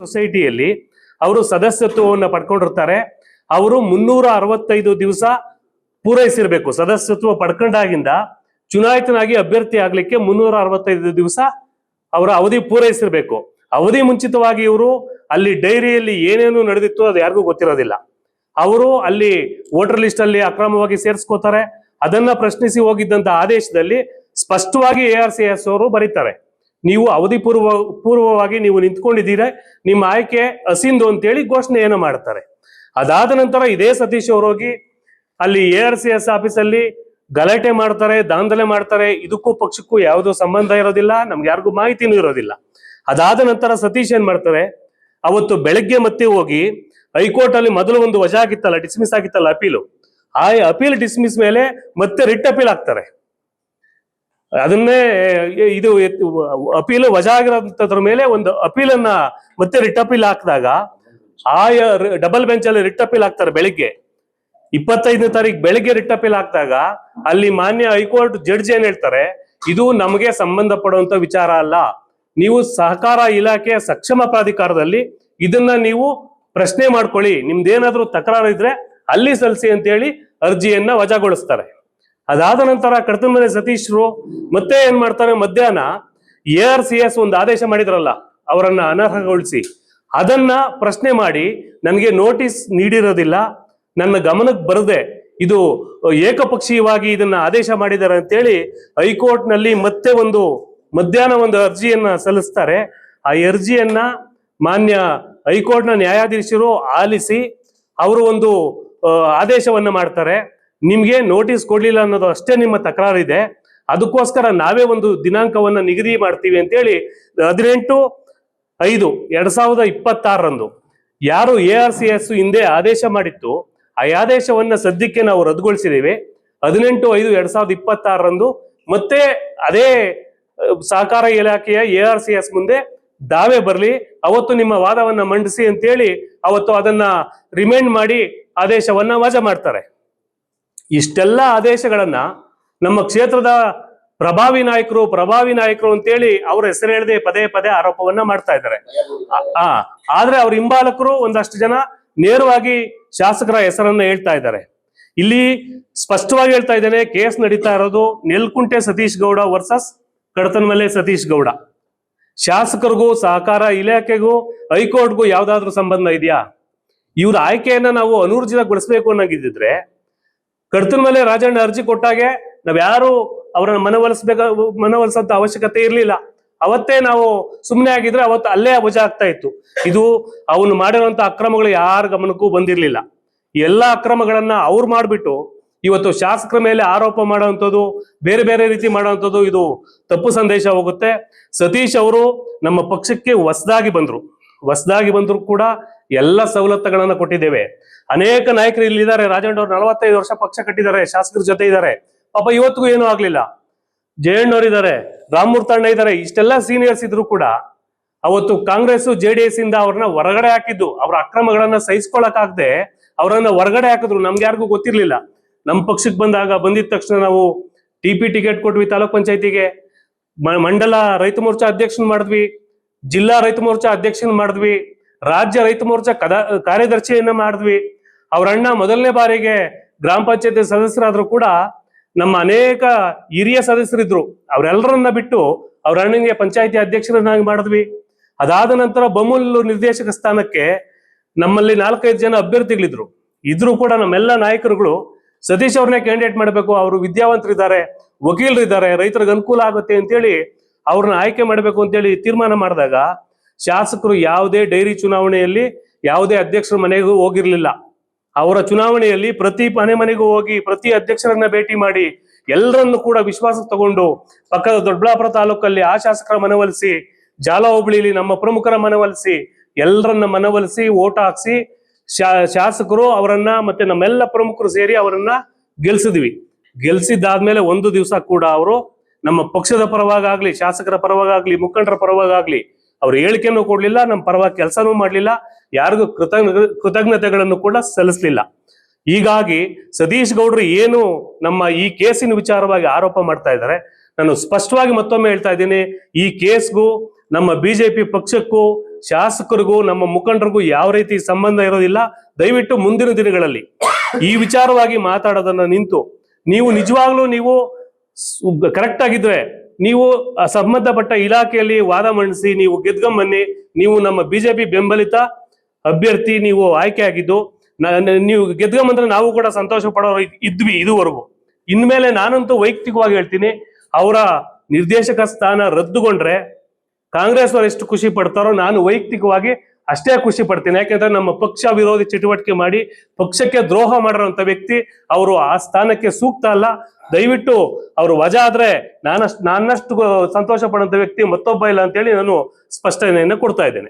ಸೊಸೈಟಿಯಲ್ಲಿ ಅವರು ಸದಸ್ಯತ್ವವನ್ನು ಪಡ್ಕೊಂಡಿರ್ತಾರೆ. ಅವರು 365 ದಿವಸ ಪೂರೈಸಿರ್ಬೇಕು. ಸದಸ್ಯತ್ವ ಪಡ್ಕೊಂಡಾಗಿಂದ ಚುನಾಯಿತನಾಗಿ ಅಭ್ಯರ್ಥಿ ಆಗ್ಲಿಕ್ಕೆ 365 ದಿವಸ ಅವರ ಅವಧಿ ಪೂರೈಸಿರ್ಬೇಕು. ಅವಧಿ ಮುಂಚಿತವಾಗಿ ಇವರು ಅಲ್ಲಿ ಡೈರಿಯಲ್ಲಿ ಏನೇನು ನಡೆದಿತ್ತು ಅದು ಯಾರಿಗೂ ಗೊತ್ತಿರೋದಿಲ್ಲ. ಅವರು ಅಲ್ಲಿ ವೋಟರ್ ಲಿಸ್ಟ್ ಅಲ್ಲಿ ಅಕ್ರಮವಾಗಿ ಸೇರಿಸ್ಕೋತಾರೆ. ಅದನ್ನ ಪ್ರಶ್ನಿಸಿ ಹೋಗಿದ್ದಂತ ಆದೇಶದಲ್ಲಿ ಸ್ಪಷ್ಟವಾಗಿ ARCS ಅವರು ಬರೀತಾರೆ, ನೀವು ಅವಧಿ ಪೂರ್ವವಾಗಿ ನೀವು ನಿಂತ್ಕೊಂಡಿದ್ದೀರಾ, ನಿಮ್ಮ ಆಯ್ಕೆ ಅಸಿಂದು ಅಂತೇಳಿ ಘೋಷಣೆಯನ್ನು ಮಾಡ್ತಾರೆ. ಅದಾದ ನಂತರ ಇದೇ ಸತೀಶ್ ಅವರು ಹೋಗಿ ಅಲ್ಲಿ ARCS ಆಫೀಸಲ್ಲಿ ಗಲಾಟೆ ಮಾಡ್ತಾರೆ, ದಾಂಧಲೆ ಮಾಡ್ತಾರೆ. ಇದಕ್ಕೂ ಪಕ್ಷಕ್ಕೂ ಯಾವುದೋ ಸಂಬಂಧ ಇರೋದಿಲ್ಲ, ನಮ್ಗೆ ಯಾರಿಗೂ ಮಾಹಿತಿನೂ ಇರೋದಿಲ್ಲ. ಅದಾದ ನಂತರ ಸತೀಶ್ ಏನ್ ಮಾಡ್ತಾರೆ, ಅವತ್ತು ಬೆಳಗ್ಗೆ ಮತ್ತೆ ಹೋಗಿ ಹೈಕೋರ್ಟ್ ಅಲ್ಲಿ ಮೊದಲು ಒಂದು ವಜಾ ಆಗಿತ್ತಲ್ಲ, ಡಿಸ್ಮಿಸ್ ಆಗಿತ್ತಲ್ಲ ಅಪೀಲು, ಆ ಅಪೀಲ್ ಡಿಸ್ಮಿಸ್ ಮೇಲೆ ಮತ್ತೆ ರಿಟ್ ಅಪೀಲ್ ಹಾಕ್ತಾರೆ. ಅದನ್ನೇ ಇದು ಅಪೀಲ್ ವಜಾ ಆಗಿರೋದ್ರ ಮೇಲೆ ಒಂದು ಅಪೀಲನ್ನ ಮತ್ತೆ ರಿಟ್ ಅಪೀಲ್ ಹಾಕಿದಾಗ ಆ ಡಬಲ್ ಬೆಂಚ್ ಅಲ್ಲಿ ರಿಟ್ ಅಪೀಲ್ ಹಾಕ್ತಾರೆ. ಬೆಳಿಗ್ಗೆ 25ನೇ ತಾರೀಕು ಬೆಳಿಗ್ಗೆ ರಿಟ್ ಅಪೀಲ್ ಹಾಕಿದಾಗ ಅಲ್ಲಿ ಮಾನ್ಯ ಹೈಕೋರ್ಟ್ ಜಡ್ಜ್ ಏನ್ ಹೇಳ್ತಾರೆ, ಇದು ನಮಗೆ ಸಂಬಂಧಪಡುವಂತ ವಿಚಾರ ಅಲ್ಲ, ನೀವು ಸಹಕಾರ ಇಲಾಖೆಯ ಸಕ್ಷಮ ಪ್ರಾಧಿಕಾರದಲ್ಲಿ ಇದನ್ನ ನೀವು ಪ್ರಶ್ನೆ ಮಾಡ್ಕೊಳ್ಳಿ, ನಿಮ್ದೇನಾದ್ರೂ ತಕರಾರು ಇದ್ರೆ ಅಲ್ಲಿ ಸಲ್ಲಿಸಿ ಅಂತೇಳಿ ಅರ್ಜಿಯನ್ನ ವಜಾಗೊಳಿಸ್ತಾರೆ. ಅದಾದ ನಂತರ ಕಡತನಮನೆ ಸತೀಶ್ರು ಮತ್ತೆ ಏನ್ ಮಾಡ್ತಾರೆ, ಮಧ್ಯಾಹ್ನ ARCS ಒಂದು ಆದೇಶ ಮಾಡಿದ್ರಲ್ಲ ಅವರನ್ನ ಅನರ್ಹಗೊಳಿಸಿ, ಅದನ್ನ ಪ್ರಶ್ನೆ ಮಾಡಿ ನನಗೆ ನೋಟಿಸ್ ನೀಡಿರೋದಿಲ್ಲ, ನನ್ನ ಗಮನಕ್ಕೆ ಬರದೆ ಇದು ಏಕಪಕ್ಷೀಯವಾಗಿ ಇದನ್ನ ಆದೇಶ ಮಾಡಿದ್ದಾರೆ ಅಂತೇಳಿ ಹೈಕೋರ್ಟ್ ನಲ್ಲಿ ಮತ್ತೆ ಒಂದು ಮಧ್ಯಾಹ್ನ ಒಂದು ಅರ್ಜಿಯನ್ನ ಸಲ್ಲಿಸ್ತಾರೆ. ಆ ಅರ್ಜಿಯನ್ನ ಮಾನ್ಯ ಹೈಕೋರ್ಟ್ನ ನ್ಯಾಯಾಧೀಶರು ಆಲಿಸಿ ಅವರು ಒಂದು ಆದೇಶವನ್ನ ಮಾಡ್ತಾರೆ. ನಿಮ್ಗೆ ನೋಟಿಸ್ ಕೊಡ್ಲಿಲ್ಲ ಅನ್ನೋದು ಅಷ್ಟೇ ನಿಮ್ಮ ತಕರಾರಿದೆ, ಅದಕ್ಕೋಸ್ಕರ ನಾವೇ ಒಂದು ದಿನಾಂಕವನ್ನ ನಿಗದಿ ಮಾಡ್ತೀವಿ ಅಂತೇಳಿ 18/5/2026 ಯಾರು ARCS ಹಿಂದೆ ಆದೇಶ ಮಾಡಿತ್ತು ಆ ಆದೇಶವನ್ನ ಸದ್ಯಕ್ಕೆ ನಾವು ರದ್ದುಗೊಳಿಸಿದ್ದೇವೆ. 18/5/2026 ಮತ್ತೆ ಅದೇ ಸಹಕಾರ ಇಲಾಖೆಯ ARCS ಮುಂದೆ ದಾವೆ ಬರಲಿ, ಅವತ್ತು ನಿಮ್ಮ ವಾದವನ್ನ ಮಂಡಿಸಿ ಅಂತೇಳಿ ಅವತ್ತು ಅದನ್ನ ರಿಮೈಂಡ್ ಮಾಡಿ ಆದೇಶವನ್ನ ವಜಾ ಮಾಡ್ತಾರೆ. ಇಷ್ಟೆಲ್ಲ ಆದೇಶಗಳನ್ನ ನಮ್ಮ ಕ್ಷೇತ್ರದ ಪ್ರಭಾವಿ ನಾಯಕರು ಅಂತೇಳಿ ಅವ್ರ ಹೆಸರು ಹೇಳದೆ ಪದೇ ಪದೇ ಆರೋಪವನ್ನ ಮಾಡ್ತಾ ಇದ್ದಾರೆ. ಆದ್ರೆ ಅವ್ರ ಹಿಂಬಾಲಕರು ಒಂದಷ್ಟು ಜನ ನೇರವಾಗಿ ಶಾಸಕರ ಹೆಸರನ್ನ ಹೇಳ್ತಾ ಇದ್ದಾರೆ. ಇಲ್ಲಿ ಸ್ಪಷ್ಟವಾಗಿ ಹೇಳ್ತಾ ಇದ್ದೇನೆ, ಕೇಸ್ ನಡೀತಾ ಇರೋದು ನೆಲ್ಕುಂಟೆ ಸತೀಶ್ ಗೌಡ ವರ್ಸಸ್ ಕಡತನಮಲೆ ಸತೀಶ್ ಗೌಡ. ಶಾಸಕರಿಗೂ ಸಹಕಾರ ಇಲಾಖೆಗೂ ಹೈಕೋರ್ಟ್ಗೂ ಯಾವ್ದಾದ್ರು ಸಂಬಂಧ ಇದೆಯಾ? ಇವ್ರ ಆಯ್ಕೆಯನ್ನ ನಾವು ಅನೂರ್ಜಿತಗೊಳಿಸ್ಬೇಕು ಅನ್ನೋಂಗಿದ್ರೆ ಕಡತನಮಲೆ ರಾಜಣ್ಣ ಅರ್ಜಿ ಕೊಟ್ಟಾಗೆ ನಾವ್ಯಾರು ಅವರನ್ನ ಮನವೊಲಿಸಂತ ಅವಶ್ಯಕತೆ ಇರ್ಲಿಲ್ಲ. ಅವತ್ತೇ ನಾವು ಸುಮ್ಮನೆ ಆಗಿದ್ರೆ ಅವತ್ತು ಅಲ್ಲೇ ವಜಾ ಆಗ್ತಾ ಇತ್ತು. ಇದು ಅವನು ಮಾಡಿರುವಂತ ಅಕ್ರಮಗಳು ಯಾರ ಗಮನಕ್ಕೂ ಬಂದಿರ್ಲಿಲ್ಲ. ಎಲ್ಲಾ ಅಕ್ರಮಗಳನ್ನ ಅವ್ರು ಮಾಡ್ಬಿಟ್ಟು ಇವತ್ತು ಶಾಸಕರ ಮೇಲೆ ಆರೋಪ ಮಾಡುವಂಥದ್ದು, ಬೇರೆ ಬೇರೆ ರೀತಿ ಮಾಡುವಂಥದ್ದು, ಇದು ತಪ್ಪು ಸಂದೇಶ ಹೋಗುತ್ತೆ. ಸತೀಶ್ ಅವರು ನಮ್ಮ ಪಕ್ಷಕ್ಕೆ ಹೊಸದಾಗಿ ಬಂದ್ರು ಕೂಡ ಎಲ್ಲ ಸವಲತ್ತುಗಳನ್ನ ಕೊಟ್ಟಿದ್ದೇವೆ. ಅನೇಕ ನಾಯಕರು ಇಲ್ಲಿದ್ದಾರೆ. ರಾಜಣ್ಣ ಅವ್ರು 45 ವರ್ಷ ಪಕ್ಷ ಕಟ್ಟಿದ್ದಾರೆ, ಶಾಸಕರ ಜೊತೆ ಇದ್ದಾರೆ, ಪಾಪ ಇವತ್ತಿಗೂ ಏನೂ ಆಗ್ಲಿಲ್ಲ. ಜಯಣ್ಣವ್ರು ಇದ್ದಾರೆ, ರಾಮಮೂರ್ತಣ್ಣ ಇದ್ದಾರೆ, ಇಷ್ಟೆಲ್ಲ ಸೀನಿಯರ್ಸ್ ಇದ್ರು ಕೂಡ ಅವತ್ತು ಕಾಂಗ್ರೆಸ್ JDS ಇಂದ ಅವ್ರನ್ನ ಹೊರಗಡೆ ಹಾಕಿದ್ದು, ಅವರ ಅಕ್ರಮಗಳನ್ನ ಸಹಿಸ್ಕೊಳಕಾಗದೆ ಅವರನ್ನ ಹೊರಗಡೆ ಹಾಕಿದ್ರು. ನಮ್ಗೆ ಯಾರಿಗೂ ಗೊತ್ತಿರ್ಲಿಲ್ಲ. ನಮ್ಮ ಪಕ್ಷಕ್ಕೆ ಬಂದಿದ ತಕ್ಷಣ ನಾವು TP ಟಿಕೆಟ್ ಕೊಟ್ವಿ, ತಾಲೂಕ್ ಪಂಚಾಯತಿಗೆ ಮಂಡಲ ರೈತ ಮೋರ್ಚಾ ಅಧ್ಯಕ್ಷನ್ ಮಾಡಿದ್ವಿ, ಜಿಲ್ಲಾ ರೈತ ಮೋರ್ಚಾ ಅಧ್ಯಕ್ಷನ್ ಮಾಡಿದ್ವಿ, ರಾಜ್ಯ ರೈತ ಮೋರ್ಚಾ ಕಾರ್ಯದರ್ಶಿಯನ್ನ ಮಾಡಿದ್ವಿ. ಅವ್ರ ಅಣ್ಣ ಮೊದಲನೇ ಬಾರಿಗೆ ಗ್ರಾಮ ಪಂಚಾಯತಿ ಸದಸ್ಯರಾದ್ರು ಕೂಡ ನಮ್ಮ ಅನೇಕ ಹಿರಿಯ ಸದಸ್ಯರಿದ್ರು, ಅವರೆಲ್ಲರನ್ನ ಬಿಟ್ಟು ಅವ್ರ ಅಣ್ಣನಿಗೆ ಪಂಚಾಯತಿ ಅಧ್ಯಕ್ಷರನ್ನಾಗಿ ಮಾಡಿದ್ವಿ. ಅದಾದ ನಂತರ ಬಮೂಲ್ ನಿರ್ದೇಶಕ ಸ್ಥಾನಕ್ಕೆ ನಮ್ಮಲ್ಲಿ 4-5 ಜನ ಅಭ್ಯರ್ಥಿಗಳಿದ್ರು. ಇದ್ರು ಕೂಡ ನಮ್ಮೆಲ್ಲ ನಾಯಕರುಗಳು ಸತೀಶ್ ಅವ್ರನ್ನೇ ಕ್ಯಾಂಡಿಡೇಟ್ ಮಾಡಬೇಕು, ಅವರು ವಿದ್ಯಾವಂತರಿದ್ದಾರೆ, ವಕೀಲರು ಇದ್ದಾರೆ, ರೈತರಿಗೆ ಅನುಕೂಲ ಆಗುತ್ತೆ ಅಂತೇಳಿ ಅವ್ರನ್ನ ಆಯ್ಕೆ ಮಾಡಬೇಕು ಅಂತೇಳಿ ತೀರ್ಮಾನ ಮಾಡಿದಾಗ ಶಾಸಕರು ಯಾವುದೇ ಡೈರಿ ಚುನಾವಣೆಯಲ್ಲಿ ಯಾವುದೇ ಅಧ್ಯಕ್ಷರ ಮನೆಗೂ ಹೋಗಿರ್ಲಿಲ್ಲ. ಅವರ ಚುನಾವಣೆಯಲ್ಲಿ ಪ್ರತಿ ಮನೆಗೂ ಹೋಗಿ ಪ್ರತಿ ಅಧ್ಯಕ್ಷರನ್ನ ಭೇಟಿ ಮಾಡಿ ಎಲ್ಲರನ್ನು ಕೂಡ ವಿಶ್ವಾಸಕ್ಕೆ ತಗೊಂಡು ಪಕ್ಕದ ದೊಡ್ಡಬಳ್ಳಾಪುರ ತಾಲೂಕಲ್ಲಿ ಆ ಶಾಸಕರ ಮನವೊಲಿಸಿ, ಜಾಲ ಹೋಬಳಿಲಿ ನಮ್ಮ ಪ್ರಮುಖರ ಮನವೊಲಿಸಿ, ಎಲ್ಲರನ್ನ ಮನವೊಲಿಸಿ ಓಟ್ ಹಾಕ್ಸಿ ಶಾಸಕರು ಅವರನ್ನ ಮತ್ತೆ ನಮ್ಮೆಲ್ಲ ಪ್ರಮುಖರು ಸೇರಿ ಅವರನ್ನ ಗೆಲ್ಸಿದ್ದಾದ್ಮೇಲೆ ಒಂದು ದಿವಸ ಕೂಡ ಅವರು ನಮ್ಮ ಪಕ್ಷದ ಪರವಾಗಲಿ, ಶಾಸಕರ ಪರವಾಗಲಿ, ಮುಖಂಡರ ಪರವಾಗಲಿ ಅವ್ರು ಹೇಳಿಕೆಯನ್ನು ಕೊಡ್ಲಿಲ್ಲ, ನಮ್ಮ ಪರವಾಗಿ ಕೆಲಸನೂ ಮಾಡ್ಲಿಲ್ಲ, ಯಾರಿಗೂ ಕೃತಜ್ಞತೆಗಳನ್ನು ಕೂಡ ಸಲ್ಲಿಸ್ಲಿಲ್ಲ. ಹೀಗಾಗಿ ಸತೀಶ್ ಗೌಡ್ರು ಏನು ನಮ್ಮ ಈ ಕೇಸಿನ ವಿಚಾರವಾಗಿ ಆರೋಪ ಮಾಡ್ತಾ ಇದ್ದಾರೆ, ನಾನು ಸ್ಪಷ್ಟವಾಗಿ ಮತ್ತೊಮ್ಮೆ ಹೇಳ್ತಾ ಇದ್ದೀನಿ, ಈ ಕೇಸ್ಗೂ ನಮ್ಮ ಬಿಜೆಪಿ ಪಕ್ಷಕ್ಕೂ ಶಾಸಕರಿಗೂ ನಮ್ಮ ಮುಖಂಡರಿಗೂ ಯಾವ ರೀತಿ ಸಂಬಂಧ ಇರೋದಿಲ್ಲ. ದಯವಿಟ್ಟು ಮುಂದಿನ ದಿನಗಳಲ್ಲಿ ಈ ವಿಚಾರವಾಗಿ ಮಾತಾಡೋದನ್ನ ನಿಂತು ನೀವು ನಿಜವಾಗ್ಲೂ ನೀವು ಕರೆಕ್ಟ್ ಆಗಿದ್ರೆ ನೀವು ಸಂಬಂಧಪಟ್ಟ ಇಲಾಖೆಯಲ್ಲಿ ವಾದ ಮಂಡಿಸಿ ನೀವು ಗೆದ್ಕೊಂಬನ್ನಿ. ನೀವು ನಮ್ಮ ಬಿಜೆಪಿ ಬೆಂಬಲಿತ ಅಭ್ಯರ್ಥಿ, ನೀವು ಆಯ್ಕೆ ಆಗಿದ್ದು ನೀವು ಗೆದ್ಕೊಂಬಂದ್ರೆ ನಾವು ಕೂಡ ಸಂತೋಷ ಪಡೋರು ಇದ್ವಿ ಇದುವರೆಗೂ. ಇನ್ಮೇಲೆ ನಾನಂತೂ ವೈಯಕ್ತಿಕವಾಗಿ ಹೇಳ್ತೀನಿ, ಅವರ ನಿರ್ದೇಶಕ ಸ್ಥಾನ ರದ್ದುಗೊಂಡ್ರೆ ಕಾಂಗ್ರೆಸ್ ಅವರು ಎಷ್ಟು ಖುಷಿ ಪಡ್ತಾರೋ ನಾನು ವೈಯಕ್ತಿಕವಾಗಿ ಅಷ್ಟೇ ಖುಷಿ ಪಡ್ತೀನಿ. ಯಾಕೆಂದ್ರೆ ನಮ್ಮ ಪಕ್ಷ ವಿರೋಧಿ ಚಟುವಟಿಕೆ ಮಾಡಿ ಪಕ್ಷಕ್ಕೆ ದ್ರೋಹ ಮಾಡಿರೋಂಥ ವ್ಯಕ್ತಿ, ಅವರು ಆ ಸ್ಥಾನಕ್ಕೆ ಸೂಕ್ತ ಅಲ್ಲ. ದಯವಿಟ್ಟು ಅವರು ವಜಾ ಆದ್ರೆ ನನ್ನಷ್ಟು ಸಂತೋಷ ಪಡುವಂತ ವ್ಯಕ್ತಿ ಮತ್ತೊಬ್ಬ ಇಲ್ಲ ಅಂತೇಳಿ ನಾನು ಸ್ಪಷ್ಟನೆಯನ್ನು ಕೊಡ್ತಾ ಇದ್ದೇನೆ.